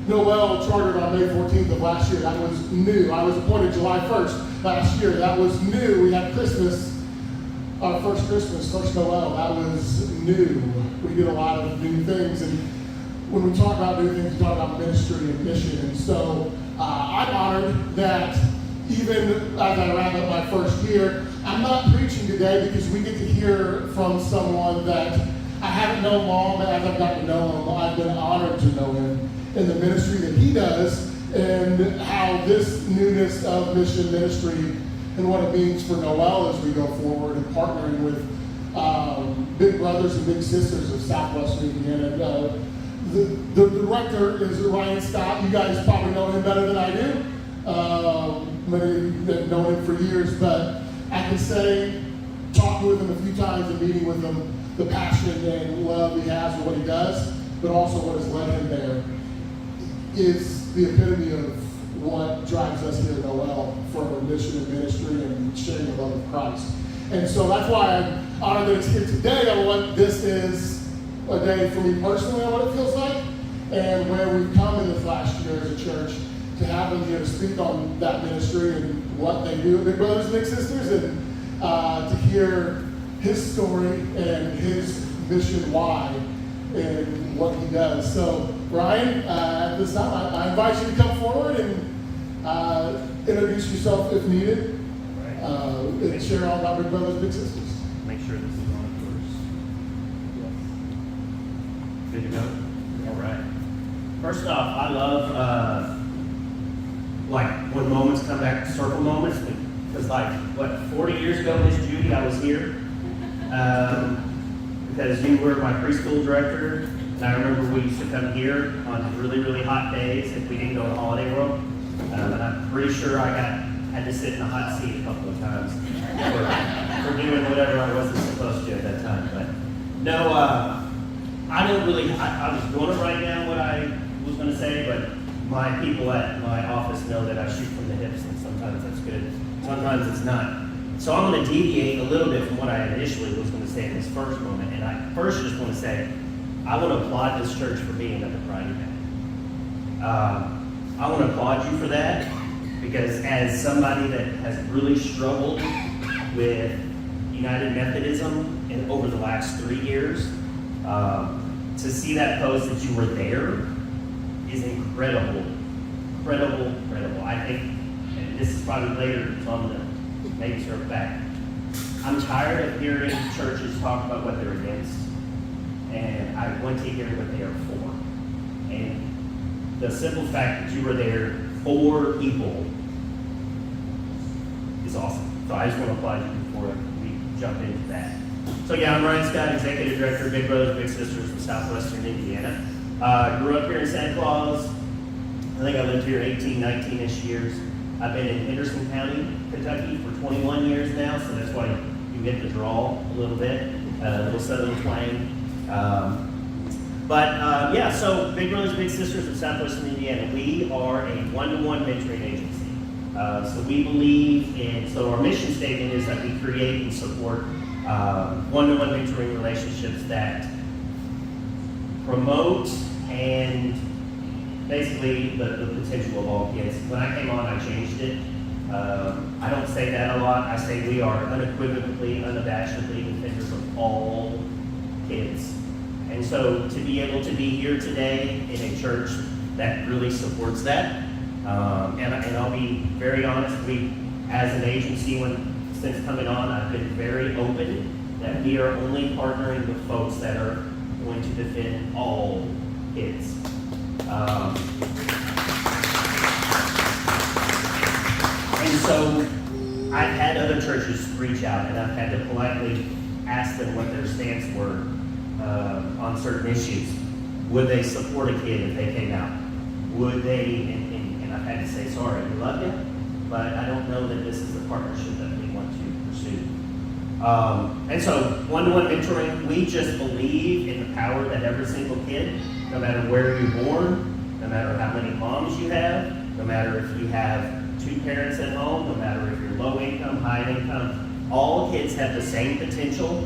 Noel chartered on May 14th of last year. That was new. I was appointed July 1st last year. That was new. We had Christmas, our first Christmas, first Noel. That was new. We did a lot of new things. And when we talk about new things, we talk about ministry and mission. And so I'm honored that even as I wrap up my first year, I'm not preaching today because we get to hear from someone that I haven't known long, but as I've gotten to know him, I've been honored to know him in the ministry that he does and how this newness of mission ministry and what it means for Noel as we go forward and partnering with big brothers and big sisters of Southwestern Indiana. The director is Ryan Scott. You guys probably know him better than I do. Many of you have known him for years, but I can say, talking with him a few times and meeting with him, the passion and love he has for what he does, but also what has led him there, is the epitome of what drives us here at Noel for mission and ministry and sharing the love of Christ. And so that's why I'm honored that it's here today on what this is a day for me personally on what it feels like and where we've come in this last year as a church to have him here to speak on that ministry and what they do, big brothers and big sisters, and to hear his story and his mission why and what he does. So, Ryan, at this time, I invite you to come forward and introduce yourself if needed, and share all about big brothers and big sisters. Make sure this is on first. Good to go? All right. First off, I love when moments come back, circle moments, because 40 years ago, Miss Judy, I was here. Because you were my preschool director, and I remember we used to come here on really, really hot days if we didn't go to Holiday World. And I'm pretty sure I had to sit in the hot seat a couple of times for doing whatever I wasn't supposed to at that time. But no, I don't really, I was going to write down what I was going to say, but my people at my office know that I shoot from the hips, and sometimes that's good, sometimes it's not. So I'm going to deviate a little bit from what I initially was going to say in this first moment. And I first just want to say, I want to applaud this church for being at the Friday night. I want to applaud you for that, because as somebody that has really struggled with United Methodism over the last 3 years, to see that post that you were there is incredible. Incredible, incredible. I think, and this is probably later, so I'm going to maybe circle back. I'm tired of hearing churches talk about what they're against, and I want to hear what they are for. And the simple fact that you were there for people is awesome. So I just want to applaud you before we jump into that. So yeah, I'm Ryan Scott, Executive Director of Big Brothers Big Sisters from Southwestern Indiana. Grew up here in Santa Claus. I think I lived here 18, 19-ish years. I've been in Henderson County, Kentucky for 21 years now, so that's why you get the drawl a little bit, a little southern twang. So Big Brothers Big Sisters of Southwestern Indiana, we are a one-to-one mentoring agency. So we believe in, so our mission statement is that we create and support one-to-one mentoring relationships that promote and basically the potential of all kids. When I came on, I changed it. I don't say that a lot. I say we are unequivocally, unabashedly defenders of all kids. And so to be able to be here today in a church that really supports that, and I'll be very honest, we, as an agency, since coming on, I've been very open that we are only partnering with folks that are going to defend all kids. And so I've had other churches reach out, and I've had to politely ask them what their stance were on certain issues. Would they support a kid if they came out? Would they, and I've had to say, sorry, we love you, but I don't know that this is a partnership that we want to pursue. And so one-to-one mentoring, we just believe in the power that every single kid, no matter where you're born, no matter how many moms you have, no matter if you have 2 parents at home, no matter if you're low income, high income, all kids have the same potential,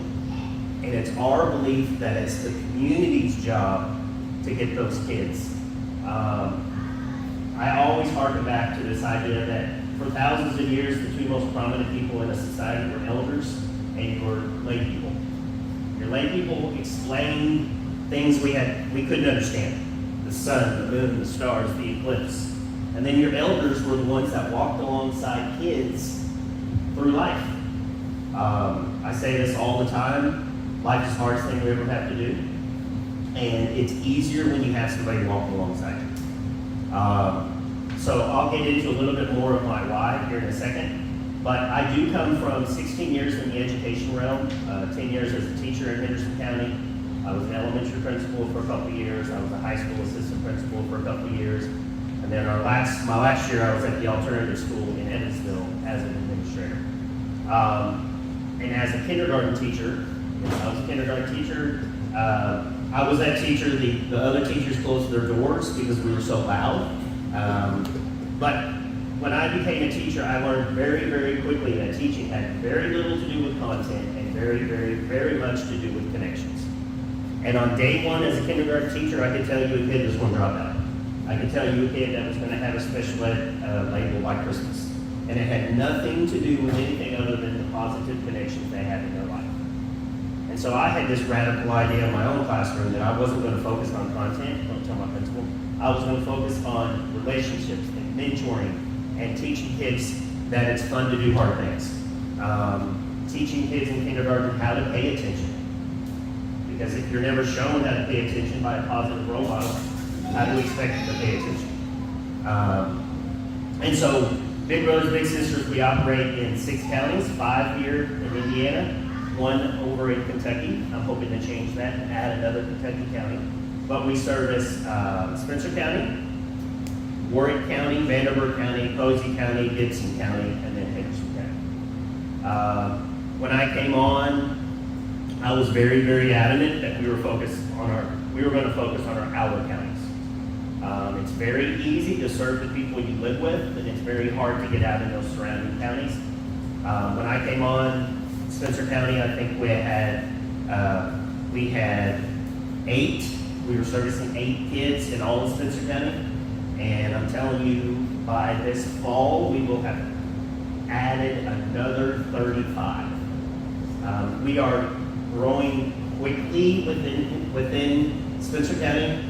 and it's our belief that it's the community's job to get those kids harken back to this idea that for thousands of years, the two most prominent people in a society were elders and your lay people. Your lay people explained things we couldn't understand. The sun, the moon, the stars, the eclipse. And then your elders were the ones that walked alongside kids through life. I say this all the time. Life is the hardest thing we ever have to do. And it's easier when you have somebody walking alongside you. So I'll get into a little bit more of my why here in a second. But I do come from 16 years in the education realm, 10 years as a teacher in Henderson County. I was an elementary principal for a couple of years. I was a high school assistant principal for a couple of years. And then my last year, I was at the alternative school in Evansville as an administrator. And as a kindergarten teacher, I was that teacher, the other teachers closed their doors because we were so loud. But when I became a teacher, I learned very, very quickly that teaching had very little to do with content and very, very, very much to do with connections. And on day one as a kindergarten teacher, I could tell you a kid was going to drop out. I could tell you a kid that was going to have a special ed label by Christmas. And it had nothing to do with anything other than the positive connections they had in their life. And so I had this radical idea in my own classroom that I wasn't going to focus on content. Don't tell my principal. I was going to focus on relationships and mentoring and teaching kids that it's fun to do hard things. Teaching kids in kindergarten how to pay attention. Because if you're never shown how to pay attention by a positive role model, how do we expect them to pay attention? And so, Big Brothers Big Sisters, we operate in 6 counties, 5 here in Indiana, 1 over in Kentucky. I'm hoping to change that and add another Kentucky county. But we service Spencer County, Warwick County, Vanderbilt County, Posey County, Gibson County, and then Henderson County. When I came on, I was very, very adamant that we were going to focus on our outer counties. It's very easy to serve the people you live with, and it's very hard to get out in those surrounding counties. When I came on Spencer County, I think we had 8. We were servicing 8 kids in all of Spencer County, and I'm telling you, by this fall, we will have added another 35. We are growing quickly within Spencer County.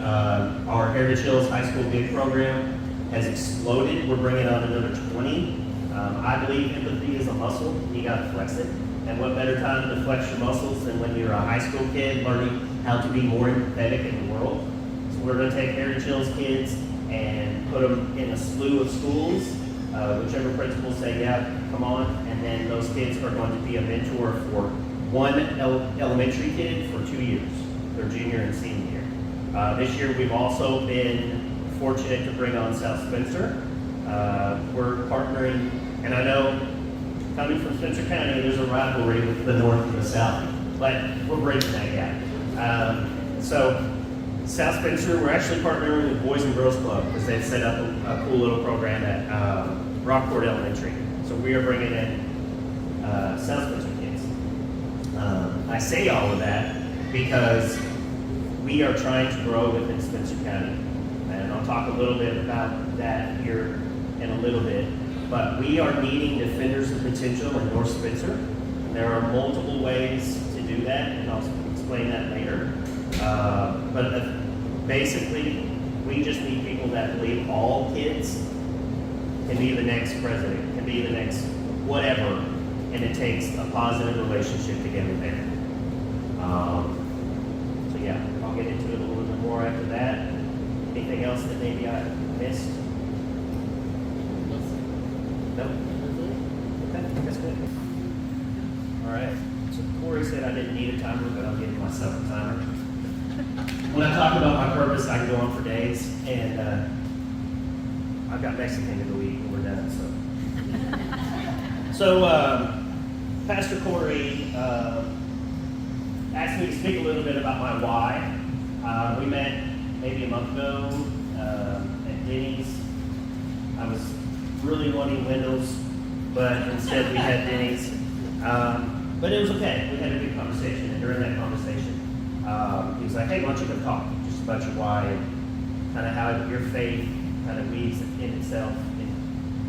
Our Heritage Hills High School Big program has exploded. We're bringing on another 20. I believe empathy is a muscle. You got to flex it. And what better time to flex your muscles than when you're a high school kid learning how to be more empathetic in the world. So we're going to take Heritage Hills kids and put them in a slew of schools. Whichever principals say, yeah, come on. And then those kids are going to be a mentor for 1 elementary kid for 2 years, their junior and senior year. This year we've also been fortunate to bring on South Spencer. We're partnering, and I know coming from Spencer County, there's a rivalry with the North and the South, but we're breaking that gap. So South Spencer, we're actually partnering with Boys and Girls Club because they've set up a cool little program at Rockport Elementary. So we are bringing in South Spencer kids. I say all of that because we are trying to grow within Spencer County. And I'll talk a little bit about that here in a little bit. But we are needing defenders of potential in North Spencer. There are multiple ways to do that, and I'll explain that later. But basically, we just need people that believe all kids can be the next president, can be the next whatever, and it takes a positive relationship to get them there. So yeah, I'll get into it a little bit more after that. Anything else that maybe I missed? No? Okay, that's good. All right, so Corey said I didn't need a timer, but I'll give myself a timer. When I talk about my purpose, I can go on for days, and I've got Mexican to go eat when we're done, so. Pastor Corey asked me to speak a little bit about my why. We met maybe a month ago at Denny's. I was really wanting Windows, but instead we had Denny's. But it was okay. We had a good conversation, and during that conversation, he was like, hey, why don't you come talk just about your why and kind of how your faith kind of weaves in itself.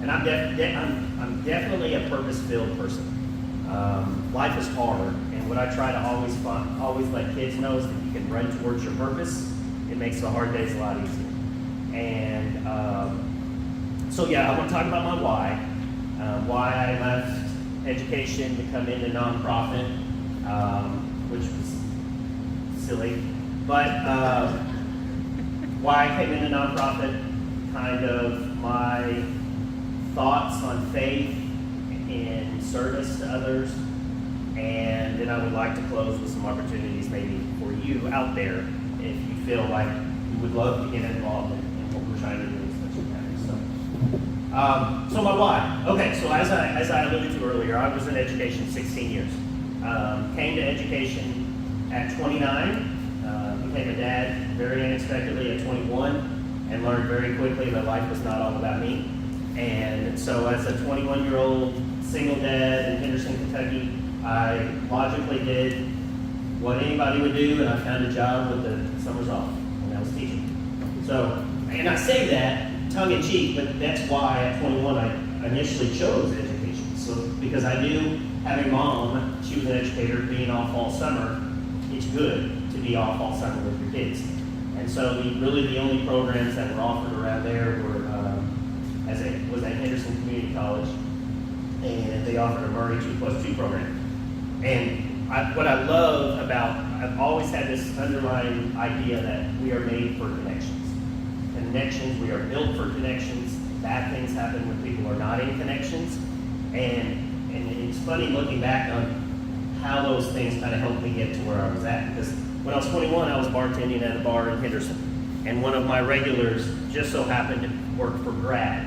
And I'm definitely a purpose-filled person. Life is hard, and what I try to always let kids know is that you can run towards your purpose. It makes the hard days a lot easier. And so yeah, I want to talk about my why I left education to come into nonprofit, which was silly, but why I came into nonprofit, kind of my thoughts on faith and service to others, and then I would like to close with some opportunities maybe for you out there if you feel like you would love to get involved in what we're trying to do as much as so. So my why. Okay, so as I alluded to earlier, I was in education 16 years. Came to education at 29, became a dad very unexpectedly at 21, and learned very quickly that life was not all about me. And so as a 21-year-old single dad in Henderson, Kentucky, I logically did what anybody would do, and I found a job with the summers off, and that was teaching. So, and I say that tongue-in-cheek, but that's why at 21 I initially chose education. So, because I knew having mom, she was an educator, being off all summer, it's good to be off all summer with your kids. And so really the only programs that were offered around there were, was at Henderson Community College, and they offered a Murray 2+2 program. And what I love about, I've always had this underlying idea that we are made for connections. Connections, we are built for connections. Bad things happen when people are not in connections. And it's funny looking back on how those things kind of helped me get to where I was at. Because when I was 21, I was bartending at a bar in Henderson. And one of my regulars just so happened to work for GRAD.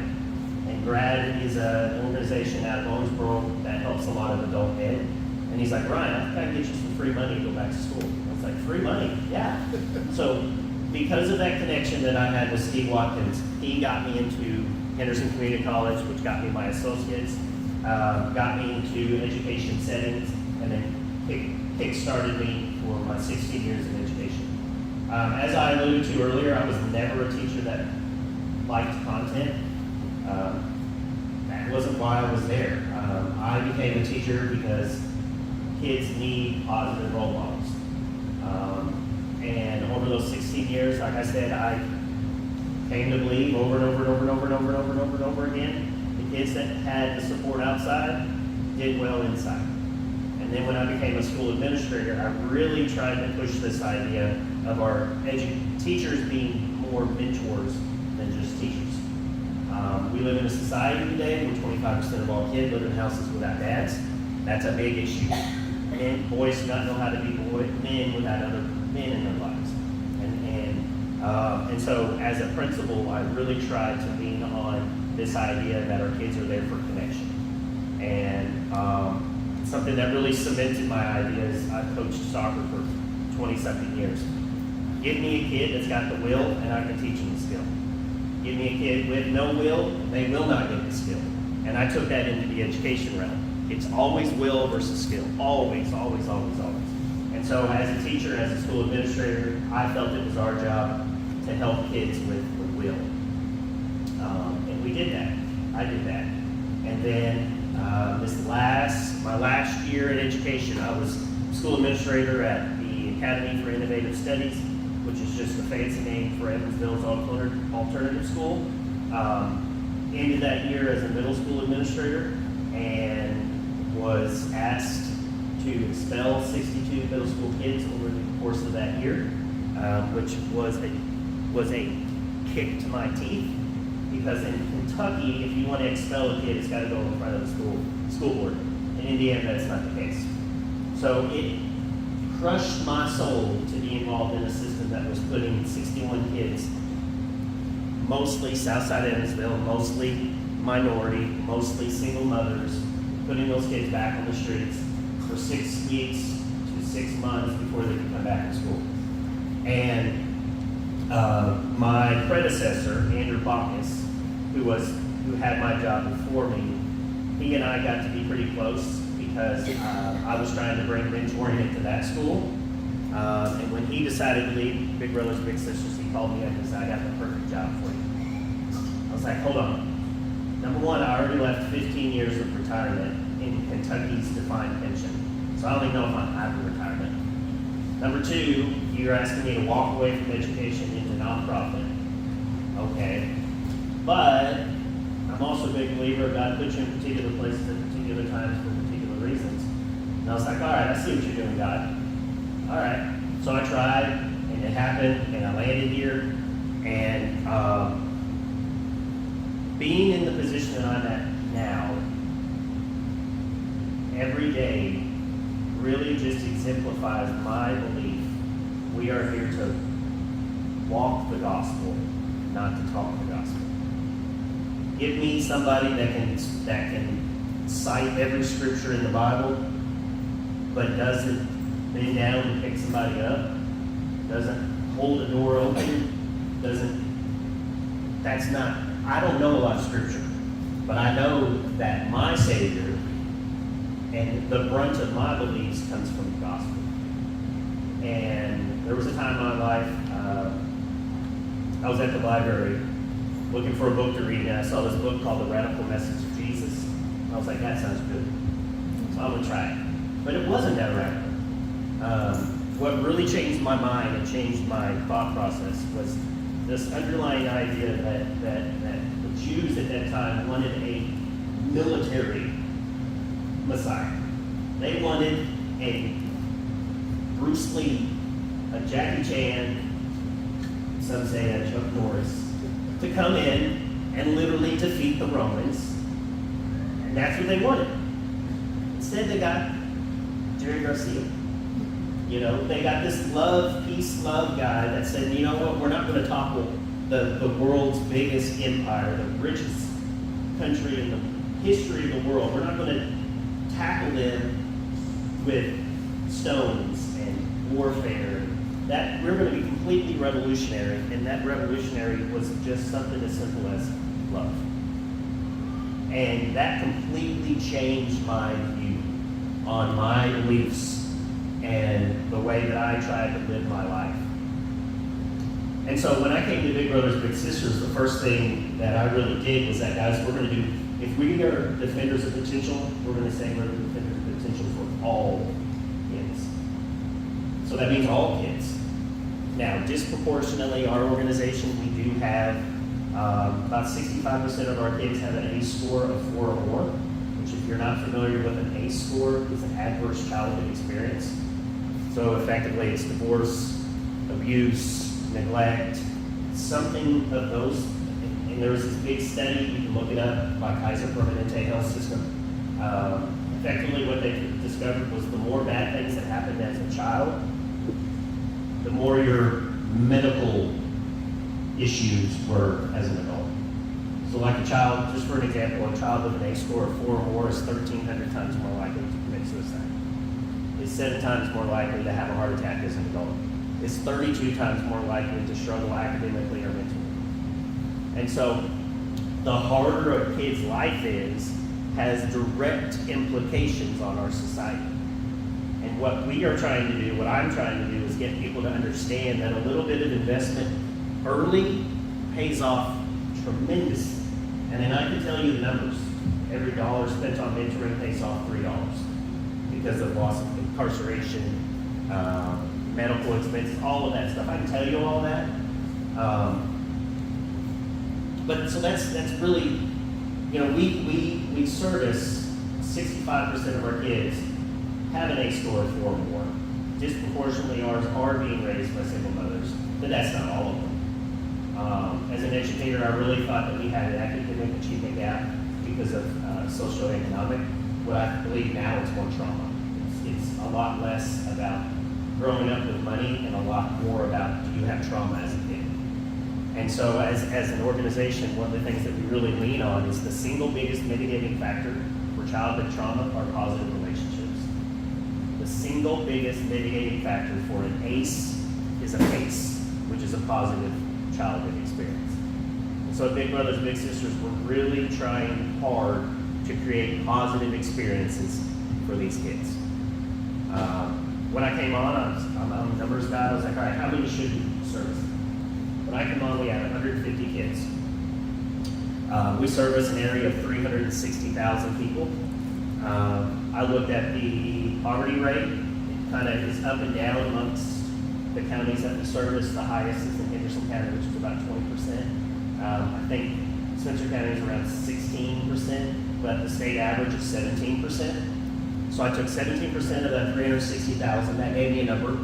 And GRAD is an organization out of Owensboro that helps a lot of adult men. And he's like, Ryan, I think I can get you some free money to go back to school. I was like, free money? Yeah. So because of that connection that I had with Steve Watkins, he got me into Henderson Community College, which got me my associates, got me into education settings, and then kick-started me for my 16 years in education. As I alluded to earlier, I was never a teacher that liked content. That wasn't why I was there. I became a teacher because kids need positive role models. And over those 16 years, like I said, I came to believe over and over and over and over and over and over and over and over again, the kids that had the support outside did well inside. And then when I became a school administrator, I really tried to push this idea of our teachers being more mentors than just teachers. We live in a society today where 25% of all kids live in houses without dads. That's a big issue. Men, boys do not know how to be men without other men in their lives. And so as a principal, I really tried to lean on this idea that our kids are there for connection. And something that really cemented my idea is I've coached soccer for 20-something years. Give me a kid that's got the will, and I can teach them the skill. Give me a kid with no will, they will not get the skill. And I took that into the education realm. It's always will versus skill. Always, always, always, always. And so as a teacher, as a school administrator, I felt it was our job to help kids with will. And we did that. I did that. And then my last year in education, I was school administrator at the Academy for Innovative Studies, which is just a fancy name for Evansville's alternative school. Ended that year as a middle school administrator and was asked to expel 62 middle school kids over the course of that year, which was a kick to my teeth, because in Kentucky, if you want to expel a kid, it's got to go in front of the school board. In Indiana, that's not the case. So it crushed my soul to be involved in a system that was putting 61 kids, mostly Southside Evansville, mostly minority, mostly single mothers, putting those kids back on the streets for 6 weeks to 6 months before they could come back to school. And my predecessor, Andrew Bacchus, who had my job before me, he and I got to be pretty close because I was trying to bring mentoring into that school. And when he decided to leave Big Brothers Big Sisters, he called me up and said, I got the perfect job for you. was like, hold on. Number one, I already left 15 years of retirement in Kentucky's defined pension. So I don't even know if I'm out of retirement. Number two, you're asking me to walk away from education into nonprofit. Okay. But I'm also a big believer God puts you in particular places at particular times for particular reasons. And I was like, all right, I see what you're doing, God. All right. So I tried, and it happened, and I landed here. And being in the position that I'm at now, every day really just exemplifies my belief we are here to walk the gospel, not to talk the gospel. Give me somebody that can cite every scripture in the Bible, but doesn't bend down and pick somebody up, doesn't hold the door open, I don't know a lot of scripture, but I know that my Savior and the brunt of my beliefs comes from the gospel. And there was a time in my life, I was at the library looking for a book to read, and I saw this book called The Radical Message of Jesus. I was like, that sounds good. So I'm going to try it. But it wasn't that radical. What really changed my mind and changed my thought process was this underlying idea that the Jews at that time wanted a military Messiah. They wanted a Bruce Lee, a Jackie Chan, some say a Chuck Norris, to come in and literally defeat the Romans. And that's what they wanted. Instead, they got Jerry Garcia. You know, they got this peace, love guy that said, you know what, we're not going to topple the world's biggest empire, the richest country in the history of the world. We're not going to tackle them with stones and warfare. That we're going to be completely revolutionary, and that revolutionary was just something as simple as love. And that completely changed my view on my beliefs and the way that I tried to live my life. And so when I came to Big Brothers Big Sisters, the first thing that I really did was that, guys, we're going to do, if we are defenders of potential, we're going to say we're defenders of potential for all kids. So that means all kids. Now, disproportionately, our organization, we do have about 65% of our kids have an ACE score of 4 or more, which if you're not familiar with an ACE score, is an adverse childhood experience. So effectively, it's divorce, abuse, neglect, something of those. And there was this big study, you can look it up, by Kaiser Permanente Health System. Effectively, what they discovered was the more bad things that happened as a child, the more your medical issues were as an adult. So like a child, just for an example, a child with an ACE score of 4 or more is 1,300 times more likely to commit suicide. Is 7 times more likely to have a heart attack as an adult. Is 32 times more likely to struggle academically or mentally. And so the harder a kid's life is, has direct implications on our society. And what we are trying to do, what I'm trying to do, is get people to understand that a little bit of investment early pays off tremendously. And then I can tell you the numbers. Every dollar spent on mentoring pays off $3 because of loss of incarceration, medical expenses, all of that stuff. I can tell you all that. But so that's really, you know, we service 65% of our kids have an ACE score of 4 or more. Disproportionately ours are being raised by single mothers, but that's not all of them. As an educator, I really thought that we had an academic achievement gap because of socioeconomic. What I believe now is more trauma. It's a lot less about growing up with money and a lot more about, do you have trauma as a kid? And so as an organization, one of the things that we really lean on is the single biggest mitigating factor for childhood trauma are positive relationships. The single biggest mitigating factor for an ACE is a PACE, which is a positive childhood experience. And so at Big Brothers Big Sisters, we're really trying hard to create positive experiences for these kids. When I came on, I'm a numbers guy. I was like, all right, how many should we service? When I came on, we had 150 kids. We service an area of 360,000 people. I looked at the poverty rate. It kind of is up and down amongst the counties that we service. The highest is in Henderson County, which is about 20%. I think Spencer County is around 16%, but the state average is 17%. So I took 17% of that 360,000. That gave me a number.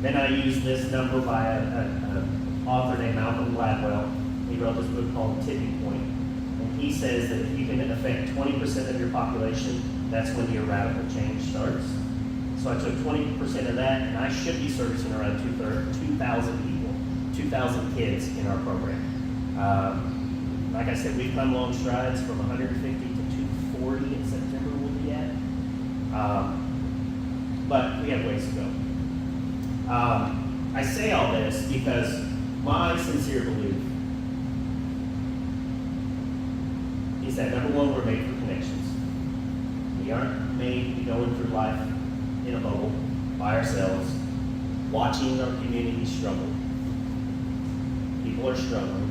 Then I used this number by an author named Malcolm Gladwell. He wrote this book called Tipping Point. And he says that if you can affect 20% of your population, that's when your radical change starts. So I took 20% of that, and I should be servicing around 2,000 people, 2,000 kids in our program. Like I said, we've come long strides from 150 to 240 in September we'll be at. But we have ways to go. I say all this because my sincere belief is that number one, we're made for connections. We aren't made to be going through life in a bubble by ourselves, watching our community struggle. People are struggling.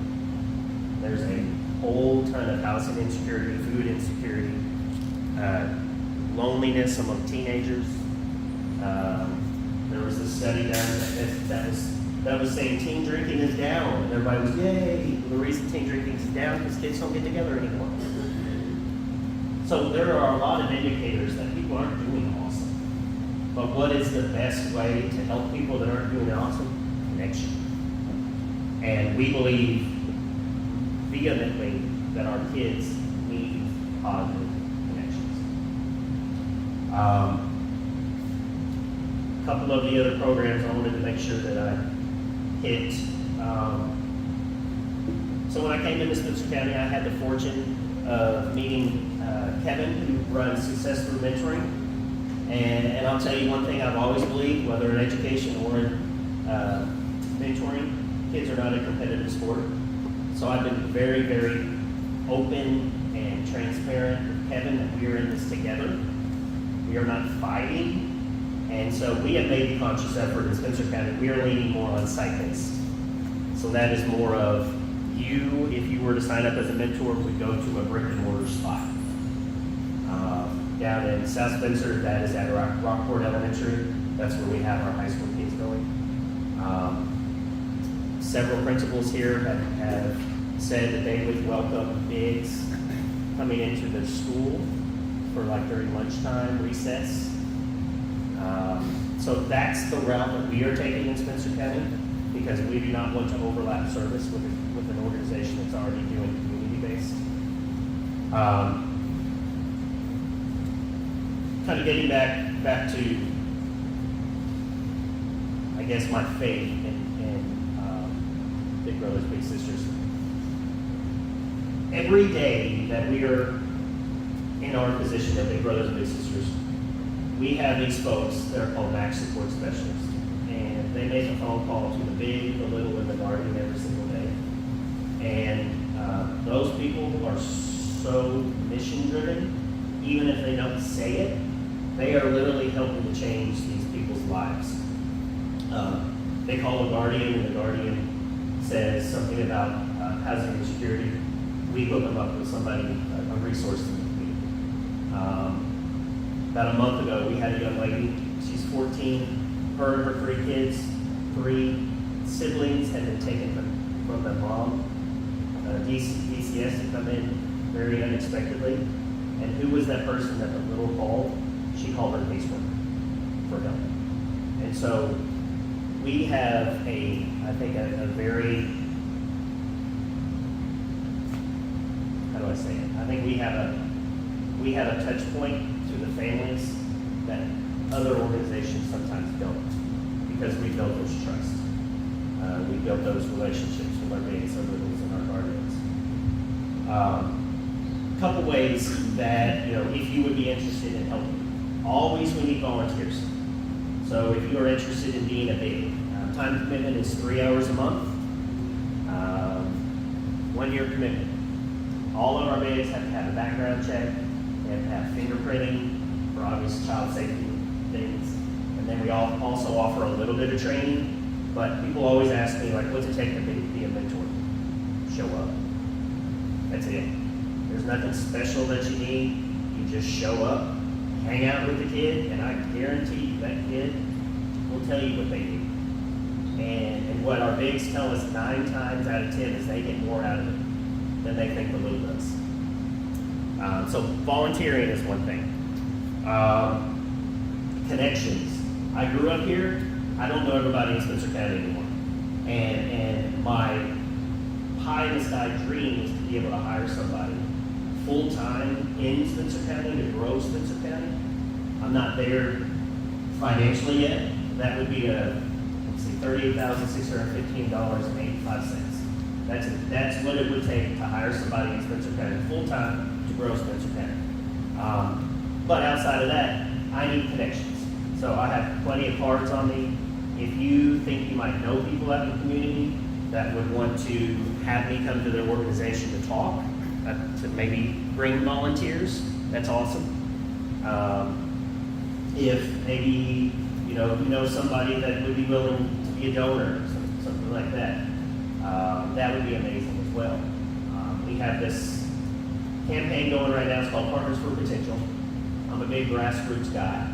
There's a whole ton of housing insecurity, food insecurity, loneliness among teenagers. There was a study done that was saying teen drinking is down, and everybody was, yay. The reason teen drinking is down is because kids don't get together anymore. So there are a lot of indicators that people aren't doing awesome. But what is the best way to help people that aren't doing awesome? Connection. And we believe vehemently that our kids need positive connections. A couple of the other programs I wanted to make sure that I hit. So when I came into Spencer County, I had the fortune of meeting Kevin, who runs Success Through Mentoring. And I'll tell you one thing I've always believed, whether in education or in mentoring, kids are not a competitive sport. So I've been very, very open and transparent with Kevin that we are in this together. We are not fighting. And so we have made the conscious effort in Spencer County. We are leaning more on site-based. So that is more of you, if you were to sign up as a mentor, would go to a brick and mortar spot. Down in South Spencer, that is at Rockport Elementary. That's where we have our high school kids going. Several principals here have said that they would welcome bigs coming into the school for like during lunchtime, recess. So that's the route that we are taking in Spencer County because we do not want to overlap service with an organization that's already doing community-based. Kind of getting back to, I guess, my faith in Big Brothers Big Sisters. Every day that we are in our position of Big Brothers Big Sisters, we have these folks that are called match support specialists, and they make a phone call to the big, the little, and the guardian every single day. And those people are so mission driven, even if they don't say it, they are literally helping to change these people's lives. They call a guardian, and the guardian says something about housing insecurity. We hook them up with somebody, a resource in the community. About a month ago, we had a young lady. She's 14. Her and her 3 kids, 3 siblings had been taken from their mom. DCS had come in very unexpectedly. And who was that person that the little called? She called her caseworker for help. And so we have a very, how do I say it? I think we have a touch point to the families that other organizations sometimes don't, because we built those trust. We built those relationships with our bigs, our littles, and our guardians. A couple ways that, if you would be interested in helping. Always we need volunteers. So if you are interested in being a big, time commitment is 3 hours a month. 1-year commitment. All of our bigs have to have a background check. They have to have fingerprinting for obvious child safety things. And then we also offer a little bit of training. But people always ask me, like, what's it take to be a mentor? Show up. That's it. There's nothing special that you need. You just show up, hang out with the kid, and I guarantee you that kid will tell you what they need. And what our bigs tell us 9 times out of 10 is they get more out of it than they think the little does. So volunteering is one thing. Connections. I grew up here. I don't know everybody in Spencer County anymore. And my pie in the sky dream is to be able to hire somebody full-time in Spencer County to grow Spencer County. I'm not there financially yet. That would be $38,615.85. That's what it would take to hire somebody in Spencer County full-time to grow Spencer County. But outside of that, I need connections. So I have plenty of cards on me. If you think you might know people out in the community that would want to have me come to their organization to talk, to maybe bring volunteers, that's awesome. If maybe you know somebody that would be willing to be a donor, something like that, that would be amazing as well. We have this campaign going right now. It's called Partners for Potential. I'm a big grassroots guy.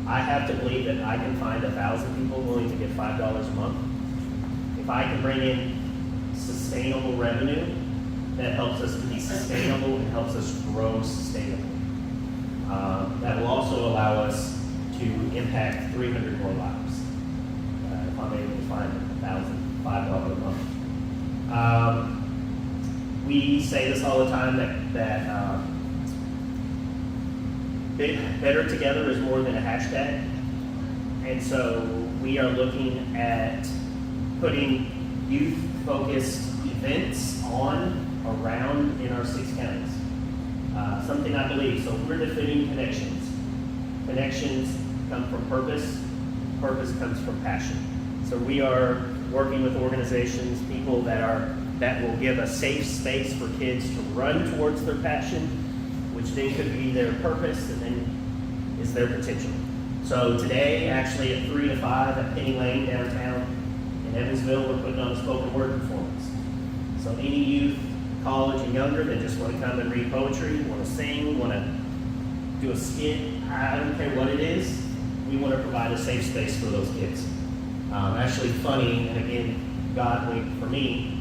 I have to believe that I can find 1,000 people willing to give $5 a month. If I can bring in sustainable revenue, that helps us to be sustainable and helps us grow sustainably. That will also allow us to impact 300 more lives if I'm able to find $1,000, $5 a month. We say this all the time that better together is more than a hashtag. And so we are looking at putting youth-focused events around in our 6 counties. Something I believe. So we're defending connections. Connections come from purpose. Purpose comes from passion. So we are working with organizations, people that will give a safe space for kids to run towards their passion, which then could be their purpose and then is their potential. So today, actually at 3 to 5 at Penny Lane downtown in Evansville, we're putting on a spoken word performance. So any youth, college and younger that just want to come and read poetry, want to sing, want to do a skit, I don't care what it is, we want to provide a safe space for those kids. Actually funny, and again, God winked for me,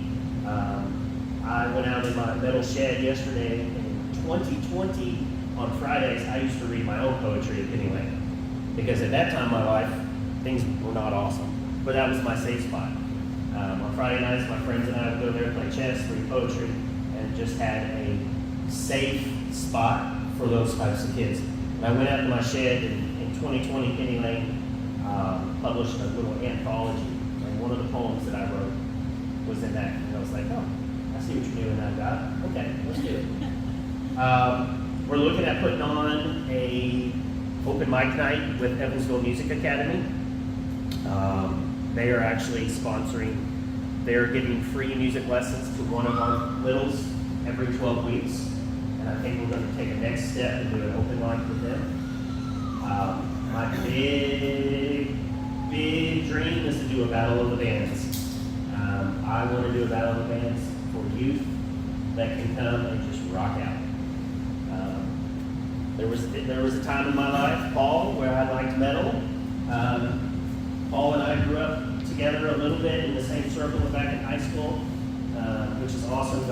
I went out in my metal shed yesterday. In 2020, on Fridays, I used to read my own poetry at Penny Lane. Because at that time in my life, things were not awesome. But that was my safe spot. On Friday nights, my friends and I would go there, play chess, read poetry, and just had a safe spot for those types of kids. And I went out to my shed in 2020, Penny Lane published a little anthology. And one of the poems that I wrote was in that. And I was like, oh, I see what you're doing now, God. Okay, let's do it. We're looking at putting on a open mic night with Evansville Music Academy. They are actually sponsoring, they're giving free music lessons to one of our littles every 12 weeks. And I think we're going to take a next step and do an open mic with them. My big dream is to do a battle of the bands. I want to do a battle of the bands for youth that can come and just rock out. There was a time in my life, Paul, where I liked metal. Paul and I grew up together a little bit in the same circle back in high school, which is awesome.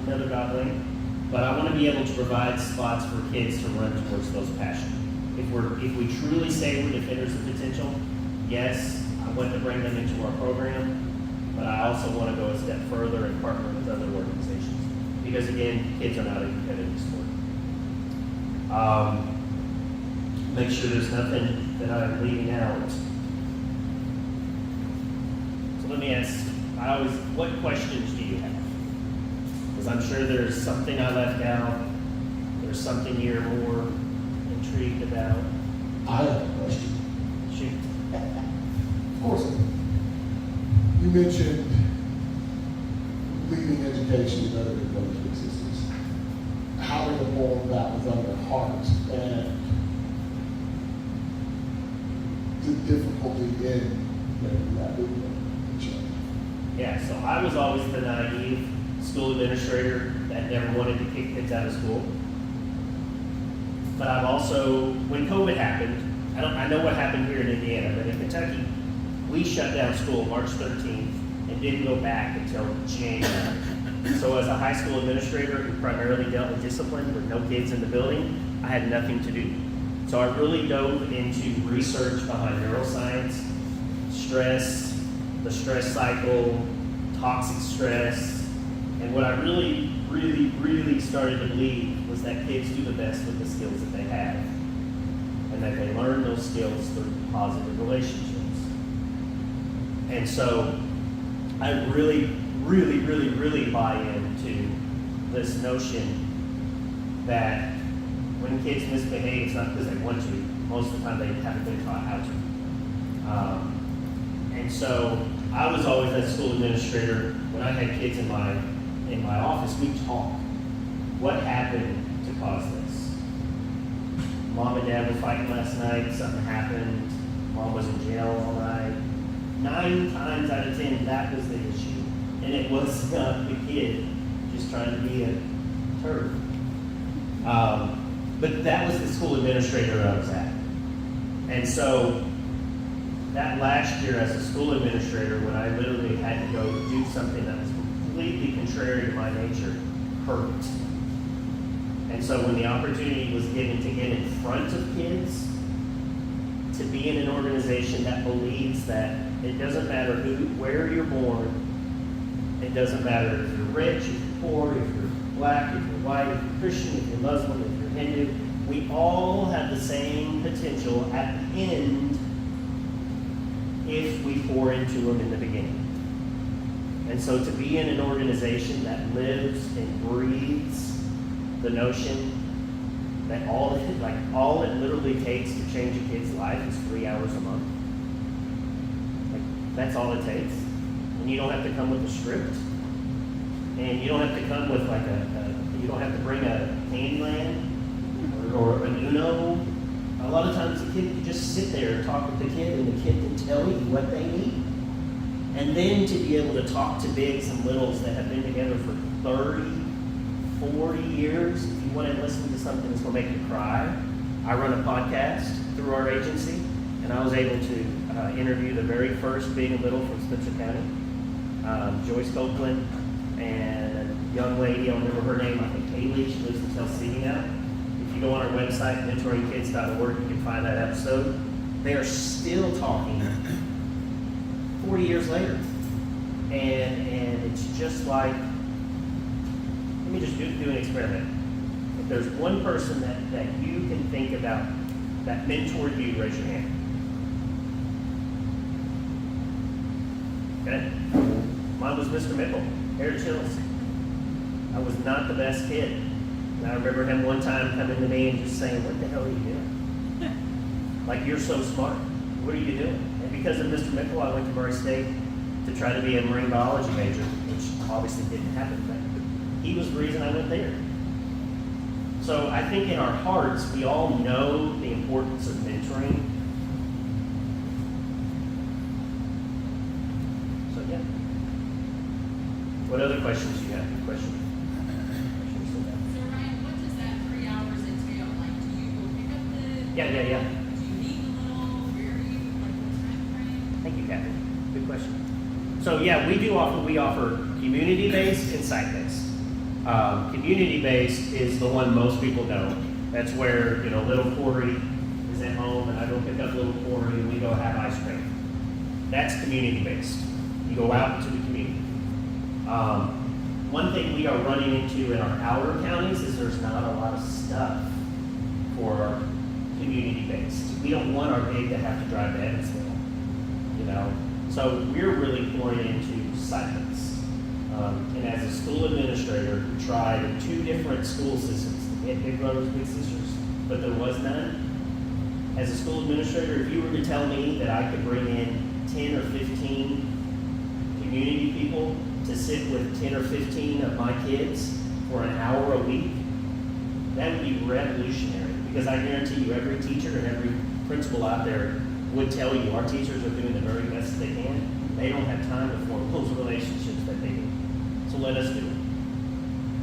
Another God link. But I want to be able to provide spots for kids to run towards those passions. If we truly say we're defenders of potential, yes, I want to bring them into our program, but I also want to go a step further and partner with other organizations. Because again, kids are not a competitive sport. Make sure there's nothing that I'm leaving out. So let me ask, what questions do you have? Because I'm sure there's something I left out. There's something you're more intrigued about. I have a question. Shoot. Of course. You mentioned leading education and other public systems. How to hold that within their heart and the difficulty in making that movement. Yeah, so I was always the naive school administrator that never wanted to kick kids out of school. But I've also, when COVID happened, I know what happened here in Indiana, but in Kentucky, we shut down school March 13th and didn't go back until January. So as a high school administrator who primarily dealt with discipline with no kids in the building, I had nothing to do. So I really dove into research behind neuroscience, stress, the stress cycle, toxic stress, and what I really started to believe was that kids do the best with the skills that they have, and that they learn those skills through positive relationships. And so I really buy into this notion that when kids misbehave, it's not because they want to. Most of the time, they haven't been taught how to. And so I was always that school administrator. When I had kids in my office, we talked. What happened to cause this? Mom and Dad were fighting last night. Something happened. Mom was in jail all night. 9 times out of 10, that was the issue. And it was not the kid just trying to be a turd. But that was the school administrator I was at. And so that last year as a school administrator, when I literally had to go do something that was completely contrary to my nature, hurt. And so when the opportunity was given to get in front of kids, to be in an organization that believes that it doesn't matter where you're born, it doesn't matter if you're rich, if you're poor, if you're black, if you're white, if you're Christian, if you're Muslim, if you're Hindu, we all have the same potential at the end if we pour into them in the beginning. And so to be in an organization that lives and breathes the notion that all it literally takes to change a kid's life is 3 hours a month. Like, that's all it takes. And you don't have to come with a script. And you don't have to come with you don't have to bring a Candyland or an Uno. A lot of times the kid can just sit there and talk with the kid, and the kid can tell you what they need. And then to be able to talk to bigs and littles that have been together for 30, 40 years, if you want to listen to something that's going to make you cry. I run a podcast through our agency, and I was able to interview the very first big and little from Spencer County, Joyce Copeland, and a young lady, I don't remember her name, I think Haley, she lives in Tuskegee now. If you go on our website, mentoringkids.org, you can find that episode. They are still talking 40 years later. And it's just like, let me just do an experiment. If there's one person that you can think about that mentored you, raise your hand. Okay? Mine was Mr. Mickle, Hair Chills. I was not the best kid. And I remember him one time coming to me and just saying, "What the hell are you doing? Like, you're so smart. What are you doing?" And because of Mr. Mickle, I went to Murray State to try to be a marine biology major, which obviously didn't happen, but he was the reason I went there. So I think in our hearts, we all know the importance of mentoring. So yeah. What other questions do you have? Good question. So Ryan, what does that 3 hours entail? Like, do you go pick up the? Yeah. Do you need a little? Where are you? Like, what time frame? Thank you, Catherine. Good question. So yeah, we offer community-based and site-based. Community-based is the one most people know. That's where, little Corey is at home and I go pick up little Corey and we go have ice cream. That's community-based. You go out into the community. One thing we are running into in our outer counties is there's not a lot of stuff for community-based. We don't want our kid to have to drive to Evansville, So we're really pouring into site-based. And as a school administrator who tried 2 different school systems, we had big brothers, big sisters, but there was none. As a school administrator, if you were to tell me that I could bring in 10 or 15 community people to sit with 10 or 15 of my kids for an hour a week, that would be revolutionary. Because I guarantee you, every teacher and every principal out there would tell you our teachers are doing the very best they can. They don't have time to form those relationships that they do. So let us do it.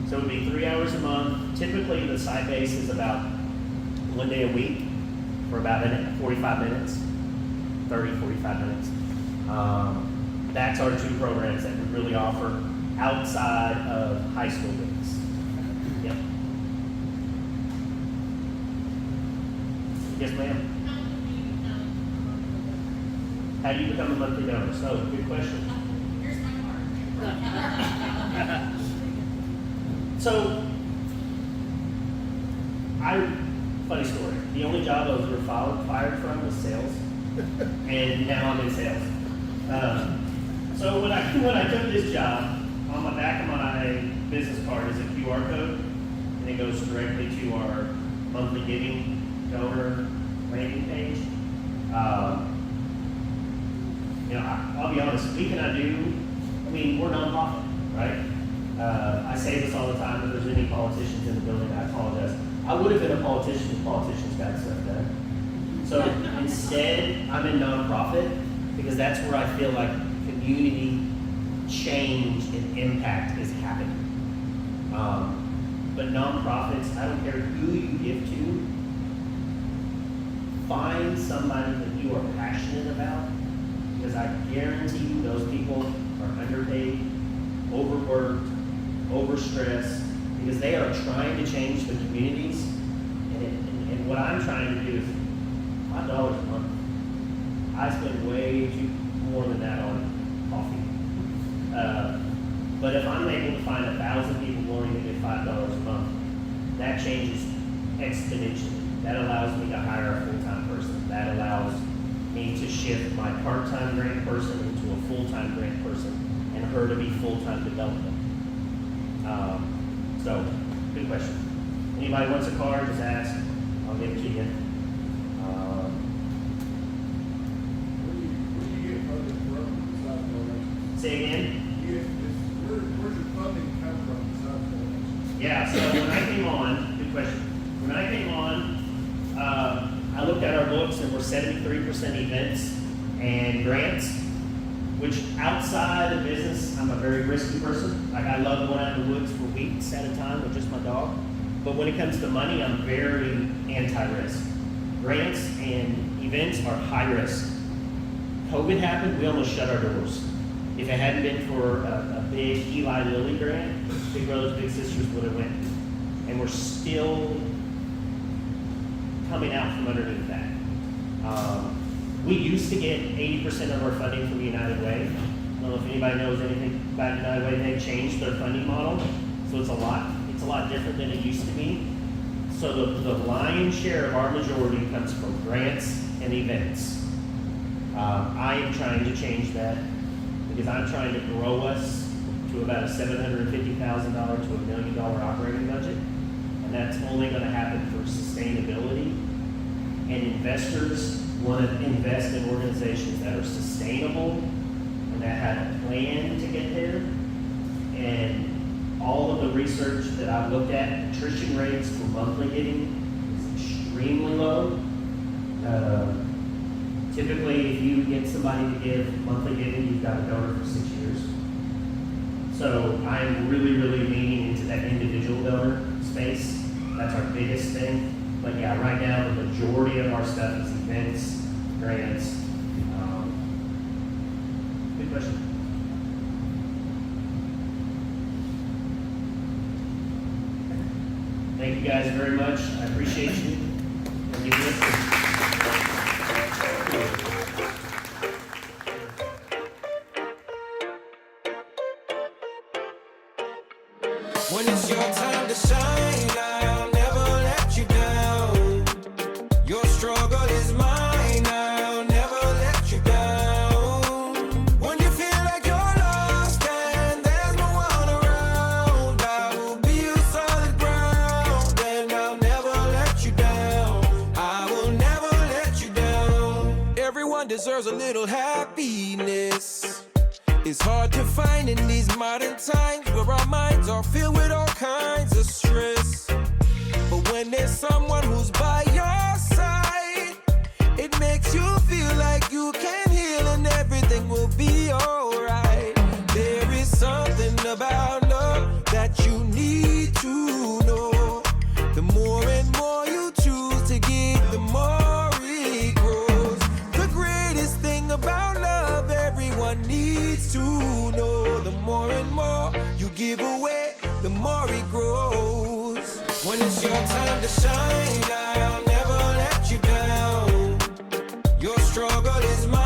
So it would be 3 hours a month. Typically, the site base is about 1 day a week for about 45 minutes, 30, 45 minutes. That's our two programs that we really offer outside of high school weeks. Yep. Yes, ma'am. How do you become a monthly donor? So, good question. Here's my card. So, funny story. The only job I was ever fired from was sales, and now I'm in sales. So when I took this job, on the back of my business card is a QR code, and it goes directly to our monthly giving donor landing page. I'll be honest, we're nonprofit, right? I say this all the time, if there's any politicians in the building, I apologize. I would have been a politician if politicians got stuff done. So instead, I'm in nonprofit because that's where I feel like community change and impact is happening. But nonprofits, I don't care who you give to, find somebody that you are passionate about, because I guarantee you those people are underpaid, overworked, overstressed, because they are trying to change the communities. And what I'm trying to do is $5 a month. I spend way more than that on coffee. But if I'm able to find 1,000 people willing to give $5 a month, that changes exponentially. That allows me to hire a full-time person. That allows me to shift my part-time grant person into a full-time grant person, and her to be full-time development. So, good question. Anybody wants a card, just ask. I'll give it to you. Where do you get funding from besides donations? Say again? Where's your funding come from besides donations? Yeah, so when I came on, good question. When I came on, I looked at our books and we're 73% events and grants, which outside of business, I'm a very risky person. Like I love going out in the woods for weeks at a time with just my dog. But when it comes to money, I'm very anti-risk. Grants and events are high risk. COVID happened, we almost shut our doors. If it hadn't been for a big Eli Lilly grant, Big Brothers Big Sisters would have went. And we're still coming out from underneath that. We used to get 80% of our funding from United Way. I don't know if anybody knows anything about United Way. They changed their funding model, so it's a lot different than it used to be. So the lion's share of our majority comes from grants and events. I am trying to change that because I'm trying to grow us to about a $750,000 to $1 million operating budget, and that's only going to happen for sustainability. And investors want to invest in organizations that are sustainable and that have a plan to get there. And all of the research that I've looked at, attrition rates for monthly giving is extremely low. Typically, if you get somebody to give monthly giving, you've got a donor for 6 years. So I'm really, really leaning into that individual donor space. That's our biggest thing. But yeah, right now the majority of our stuff is events, grants. Good question. Thank you guys very much. I appreciate you. And you listen. When it's your time to shine, I'll never let you down. Your struggle is mine, I'll never let you down. When you feel like you're lost and there's no one around, I will be your solid ground, and I'll never let you down. I will never let you down. Everyone deserves a little happiness. It's hard to find in these modern times where our minds are filled with all kinds of stress. But when there's someone who's by your side, it makes you feel like you can heal and everything will be alright. There is something about love that you need the more he grows. When it's your time to shine, I'll never let you down. Your struggle is mine.